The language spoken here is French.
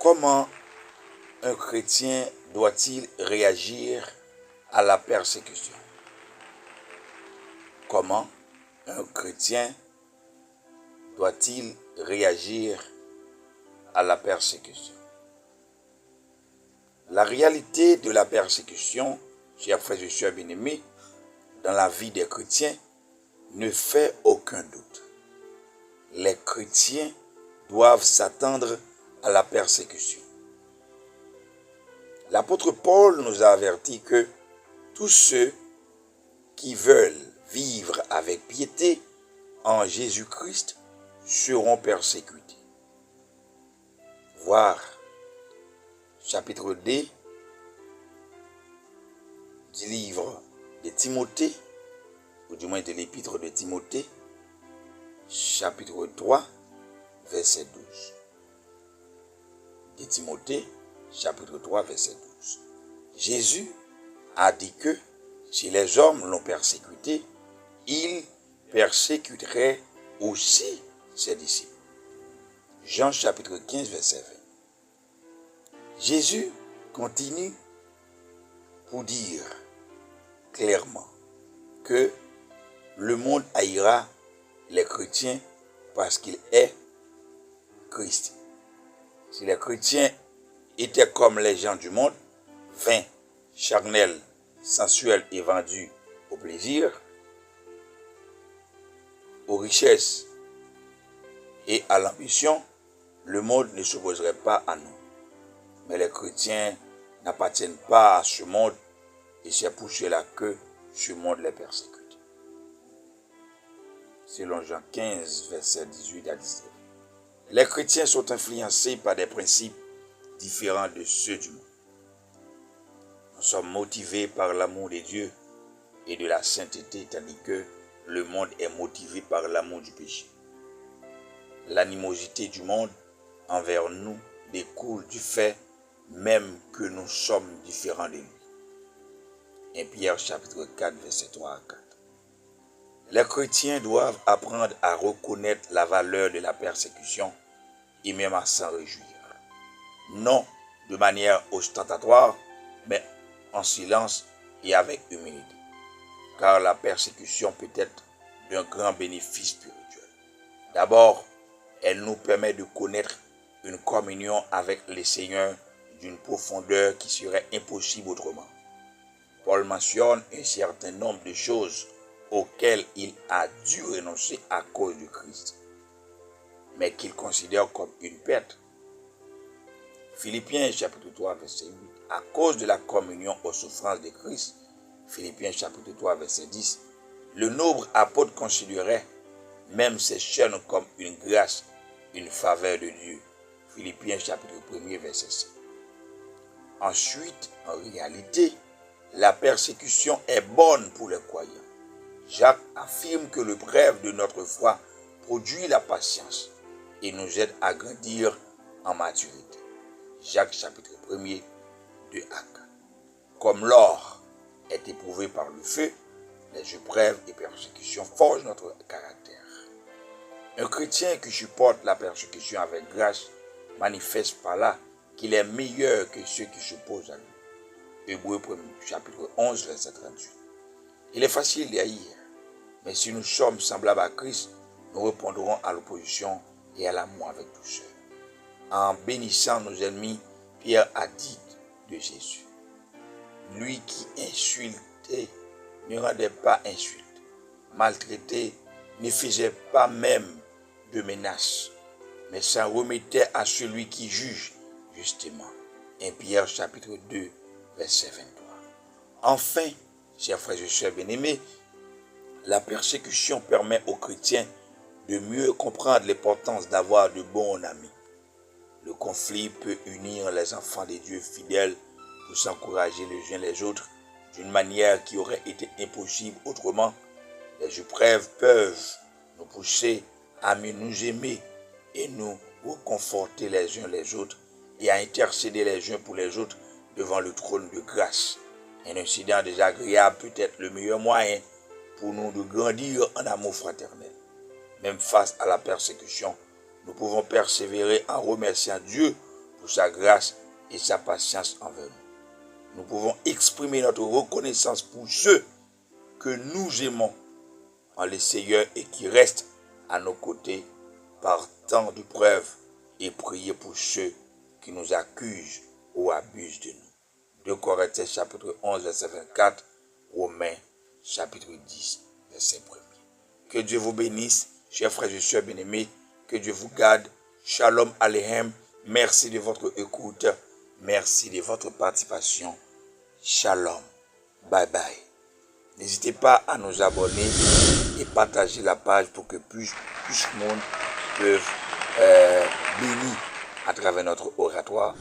Comment un chrétien doit-il réagir à la persécution? Comment un chrétien doit-il réagir à la persécution? La réalité de la persécution, chers frères et sœurs bien-aimés, dans la vie des chrétiens, ne fait aucun doute. Les chrétiens doivent s'attendre à la persécution. L'apôtre Paul nous a averti que tous ceux qui veulent vivre avec piété en Jésus-Christ seront persécutés. Voir chapitre 2 du livre de Timothée, ou du moins de l'épître de Timothée, chapitre 3, verset 12. De Timothée, chapitre 3, verset 12. Jésus a dit que si les hommes l'ont persécuté, il persécuterait aussi ses disciples. Jean chapitre 15, verset 20. Jésus continue pour dire clairement que le monde haïra les chrétiens parce qu'il est Christ. Si les chrétiens étaient comme les gens du monde, vains, charnels, sensuels et vendus au plaisir, aux richesses et à l'ambition, le monde ne s'opposerait pas à nous. Mais les chrétiens n'appartiennent pas à ce monde et c'est pour cela que ce monde les persécute. Selon Jean 15, versets 18 à 19. Les chrétiens sont influencés par des principes différents de ceux du monde. Nous sommes motivés par l'amour de Dieu et de la sainteté, tandis que le monde est motivé par l'amour du péché. L'animosité du monde envers nous découle du fait même que nous sommes différents de lui. 1 Pierre chapitre 4, verset 3 à 4. Les chrétiens doivent apprendre à reconnaître la valeur de la persécution et même à s'en réjouir. Non de manière ostentatoire, mais en silence et avec humilité. Car la persécution peut être d'un grand bénéfice spirituel. D'abord, elle nous permet de connaître une communion avec le Seigneur d'une profondeur qui serait impossible autrement. Paul mentionne un certain nombre de choses auxquelles il a dû renoncer à cause du Christ, mais qu'il considère comme une perte. Philippiens chapitre 3, verset 8. À cause de la communion aux souffrances de Christ, Philippiens chapitre 3, verset 10, le noble apôtre considérait même ces chaînes comme une grâce, une faveur de Dieu. Philippiens chapitre 1, verset 7. Ensuite, en réalité, la persécution est bonne pour les croyants. Jacques affirme que l'épreuve de notre foi produit la patience et nous aide à grandir en maturité. Jacques chapitre 1, 2 à 4. Comme l'or est éprouvé par le feu, les épreuves et persécutions forgent notre caractère. Un chrétien qui supporte la persécution avec grâce manifeste par là qu'il est meilleur que ceux qui s'opposent à lui. Hébreux chapitre 11, verset 38. Il est facile d'haïr, mais si nous sommes semblables à Christ, nous répondrons à l'opposition et à l'amour avec douceur. En bénissant nos ennemis, Pierre a dit de Jésus: lui qui insultait ne rendait pas insulte, maltraité ne faisait pas même de menaces, mais s'en remettait à celui qui juge justement. 1 Pierre chapitre 2, verset 23. Enfin, chers frères et sœurs bien-aimés, la persécution permet aux chrétiens de mieux comprendre l'importance d'avoir de bons amis. Le conflit peut unir les enfants de Dieu fidèles pour s'encourager les uns les autres d'une manière qui aurait été impossible autrement. Les épreuves peuvent nous pousser à mieux nous aimer et nous reconforter les uns les autres et à intercéder les uns pour les autres devant le trône de grâce. Un incident désagréable peut être le meilleur moyen pour nous de grandir en amour fraternel. Même face à la persécution, nous pouvons persévérer en remerciant Dieu pour sa grâce et sa patience envers nous. Nous pouvons exprimer notre reconnaissance pour ceux que nous aimons en le Seigneur et qui restent à nos côtés par tant de preuves et prier pour ceux qui nous accusent ou abusent de nous. 2 Corinthiens chapitre 11 verset 24, Romains chapitre 10 verset 1er. Que Dieu vous bénisse, chers frères et sœurs bien-aimés, que Dieu vous garde. Shalom Aleichem, merci de votre écoute, merci de votre participation. Shalom, bye bye. N'hésitez pas à nous abonner et partager la page pour que plus de monde peuvent bénir à travers notre oratoire.